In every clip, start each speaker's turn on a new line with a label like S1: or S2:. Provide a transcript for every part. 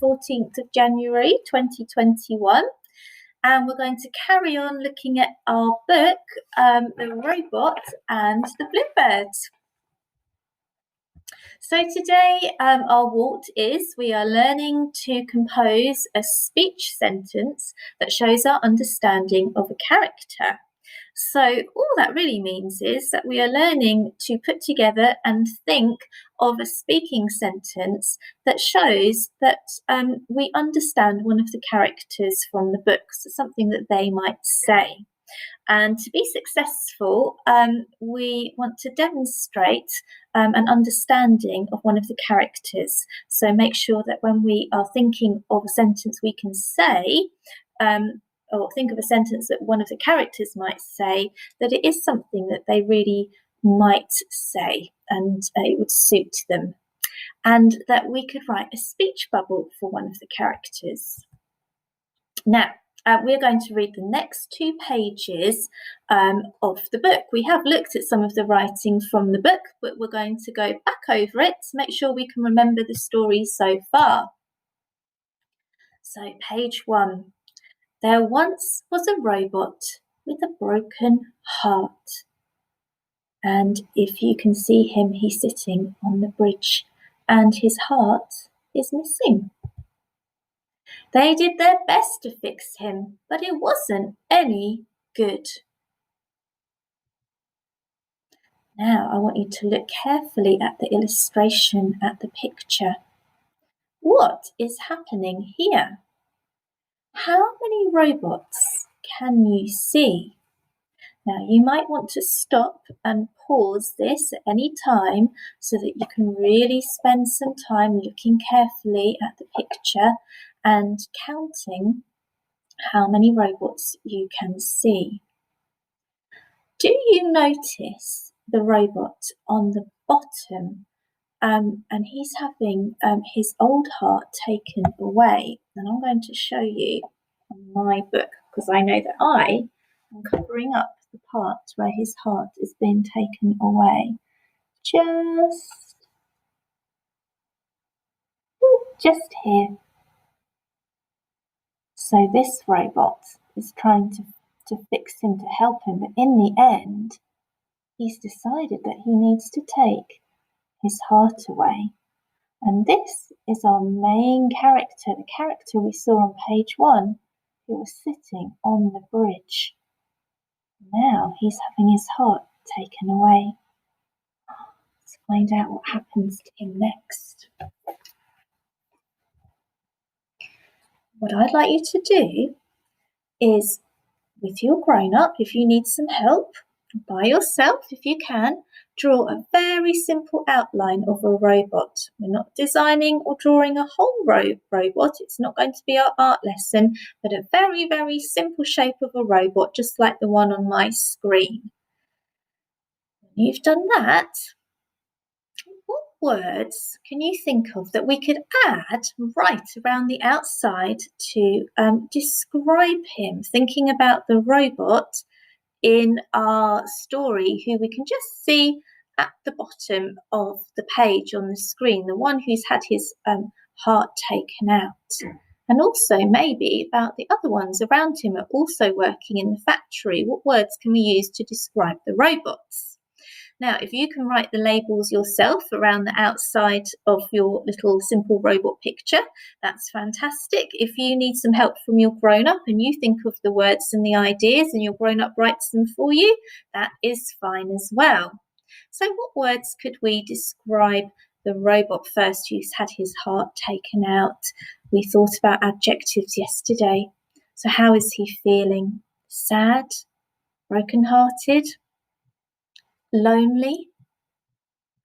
S1: 14th of January 2021, and we're going to carry on looking at our book, The Robot and the Bluebird. So today our Walt is we are learning to compose a speech sentence that shows our understanding of a character. So all that really means is that we are learning to put together and think of a speaking sentence that shows that we understand one of the characters from the book, so something that they might say. And to be successful, we want to demonstrate an understanding of one of the characters. So make sure that when we are thinking of a sentence we can say, or think of a sentence that one of the characters might say, that it is something that they really might say and it would suit them. And that we could write a speech bubble for one of the characters. Now, we're going to read the next 2 pages of the book. We have looked at some of the writing from the book, but we're going to go back over it to make sure we can remember the story so far. So, page 1. There once was a robot with a broken heart. And if you can see him, he's sitting on the bridge and his heart is missing. They did their best to fix him, but it wasn't any good. Now I want you to look carefully at the illustration, at the picture. What is happening here? How many robots can you see? Now you might want to stop and pause this at any time so that you can really spend some time looking carefully at the picture and counting how many robots you can see. Do you notice the robot on the bottom? And he's having his old heart taken away. And I'm going to show you on my book because I know that I am covering up the part where his heart is being taken away. Just here. So this robot is trying to fix him, to help him, but in the end, he's decided that he needs to take his heart away. And this is our main character, the character we saw on page 1, who was sitting on the bridge. Now he's having his heart taken away. Let's find out what happens to him next. What I'd like you to do is, with your grown-up, if you need some help, by yourself if you can, draw a very simple outline of a robot. We're not designing or drawing a whole robot. It's not going to be our art lesson, but a very, very simple shape of a robot, just like the one on my screen. When you've done that, what words can you think of that we could add right around the outside to describe him, thinking about the robot in our story, who we can just see at the bottom of the page on the screen, the one who's had his heart taken out. And also maybe about the other ones around him are also working in the factory. What words can we use to describe the robots? Now, if you can write the labels yourself around the outside of your little simple robot picture, that's fantastic. If you need some help from your grown-up and you think of the words and the ideas and your grown-up writes them for you, that is fine as well. So what words could we describe the robot first who's had his heart taken out? We thought about adjectives yesterday. So how is he feeling? Sad? Broken-hearted? Lonely?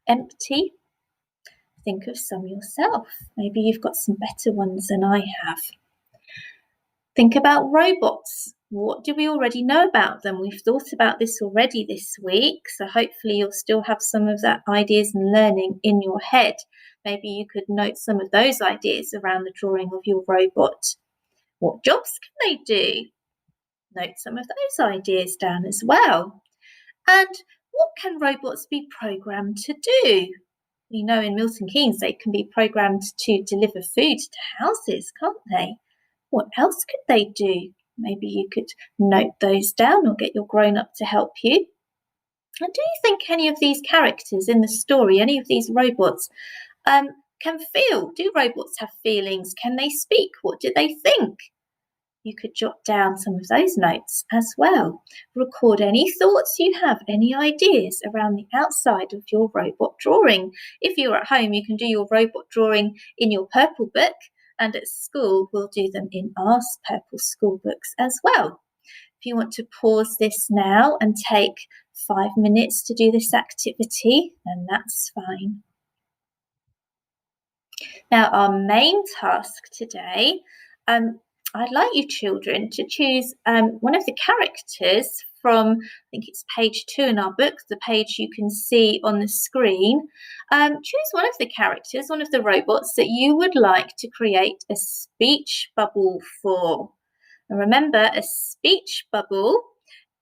S1: Empty? Think of some yourself. Maybe you've got some better ones than I have. Think about robots. What do we already know about them? We've thought about this already this week, so hopefully you'll still have some of that ideas and learning in your head. Maybe you could note some of those ideas around the drawing of your robot. What jobs can they do? Note some of those ideas down as well. And what can robots be programmed to do? We know in Milton Keynes they can be programmed to deliver food to houses, can't they? What else could they do? Maybe you could note those down or get your grown-up to help you. And do you think any of these characters in the story, any of these robots, can feel? Do robots have feelings? Can they speak? What do they think? You could jot down some of those notes as well. Record any thoughts you have, any ideas around the outside of your robot drawing. If you're at home, you can do your robot drawing in your purple book, and at school, we'll do them in our purple school books as well. If you want to pause this now and take 5 minutes to do this activity, then that's fine. Now, our main task today, I'd like you children to choose one of the characters from, I think it's page 2 in our book, the page you can see on the screen. Choose one of the characters, one of the robots that you would like to create a speech bubble for. And remember, a speech bubble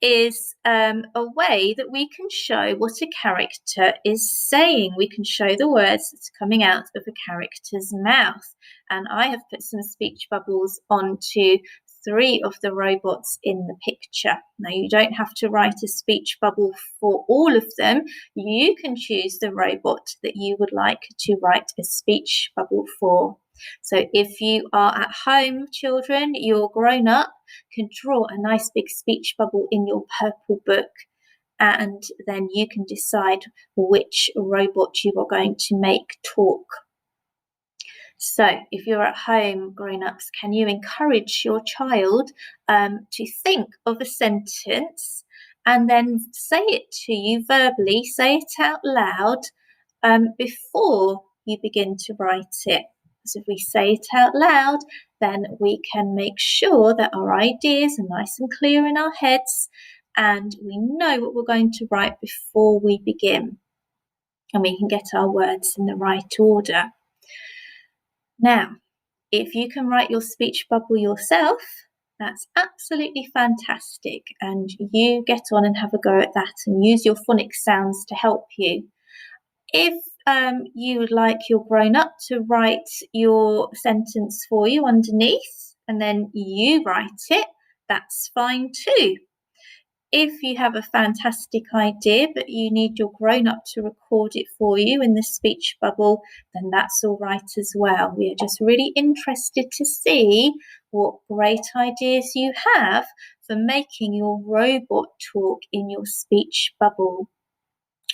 S1: is a way that we can show what a character is saying. We can show the words that's coming out of a character's mouth. And I have put some speech bubbles onto 3 of the robots in the picture. Now, you don't have to write a speech bubble for all of them. You can choose the robot that you would like to write a speech bubble for. So if you are at home, children, you're grown up, can draw a nice big speech bubble in your purple book, and then you can decide which robot you are going to make talk. So if you're at home, grown-ups, can you encourage your child to think of a sentence and then say it to you verbally, say it out loud before you begin to write it? So if we say it out loud, then we can make sure that our ideas are nice and clear in our heads and we know what we're going to write before we begin. And we can get our words in the right order. Now, if you can write your speech bubble yourself, that's absolutely fantastic. And you get on and have a go at that and use your phonics sounds to help you. If you would like your grown-up to write your sentence for you underneath and then you write it, that's fine too. If you have a fantastic idea but you need your grown-up to record it for you in the speech bubble, then that's all right as well. We are just really interested to see what great ideas you have for making your robot talk in your speech bubble.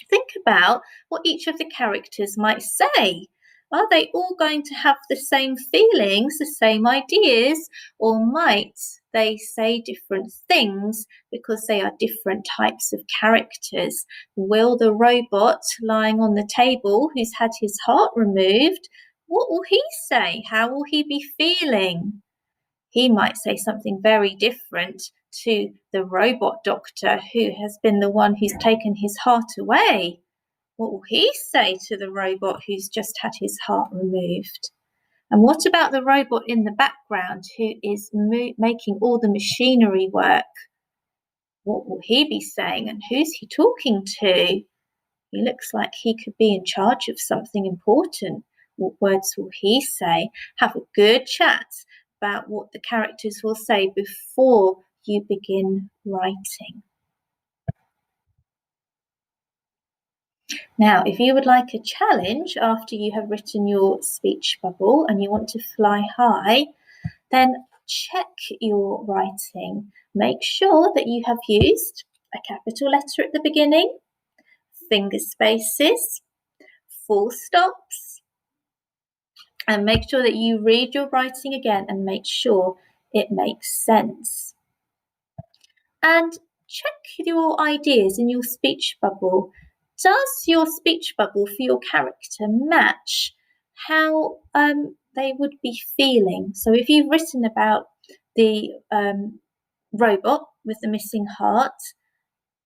S1: Think about what each of the characters might say. Are they all going to have the same feelings, the same ideas, or might they say different things because they are different types of characters? Will the robot lying on the table who's had his heart removed, what will he say? How will he be feeling? He might say something very different to the robot doctor who has been the one who's taken his heart away. What will he say to the robot who's just had his heart removed? And what about the robot in the background who is making all the machinery work? What will he be saying and who's he talking to? He looks like he could be in charge of something important. What words will he say? Have a good chat about what the characters will say before you begin writing. Now, if you would like a challenge after you have written your speech bubble and you want to fly high, then check your writing. Make sure that you have used a capital letter at the beginning, finger spaces, full stops, and make sure that you read your writing again and make sure it makes sense. And check your ideas in your speech bubble. Does your speech bubble for your character match how they would be feeling? So if you've written about the robot with the missing heart,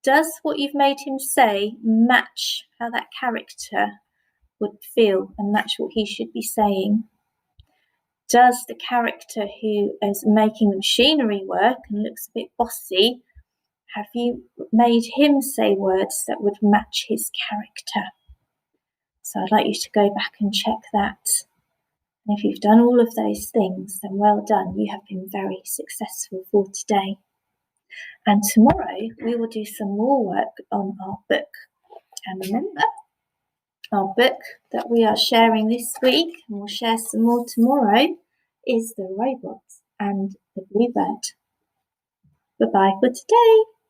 S1: does what you've made him say match how that character would feel and match what he should be saying? Does the character who is making the machinery work and looks a bit bossy, have you made him say words that would match his character? So I'd like you to go back and check that. And if you've done all of those things, then well done. You have been very successful for today. And tomorrow we will do some more work on our book. And remember, our book that we are sharing this week, and we'll share some more tomorrow, is The Robot and the Bluebird. Bye-bye for today.